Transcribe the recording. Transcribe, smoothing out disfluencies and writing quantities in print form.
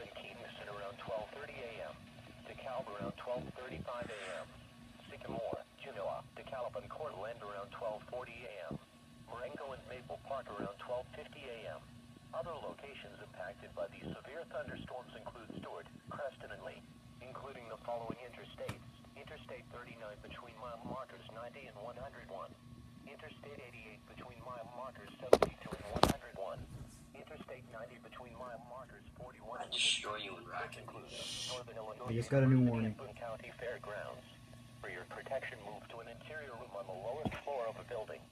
in Kingston around 12:30 a.m. DeKalb around 12:35 a.m. Sycamore, Genoa, DeKalb and Cortland around 12:40 a.m. Marengo and Maple Park around 12:50 a.m. Other locations impacted by these severe thunderstorms include Stewart, Creston, and Lee, including the following interstates. Interstate 39 between mile markers 90 and 101. Interstate 88 between mile markers 72 and 101. Interstate 90 between mile markers 41 and 101. Northern Illinois. I just got a new warning. Boone County Fairgrounds. For your protection, move to an interior room on the lowest floor of a building.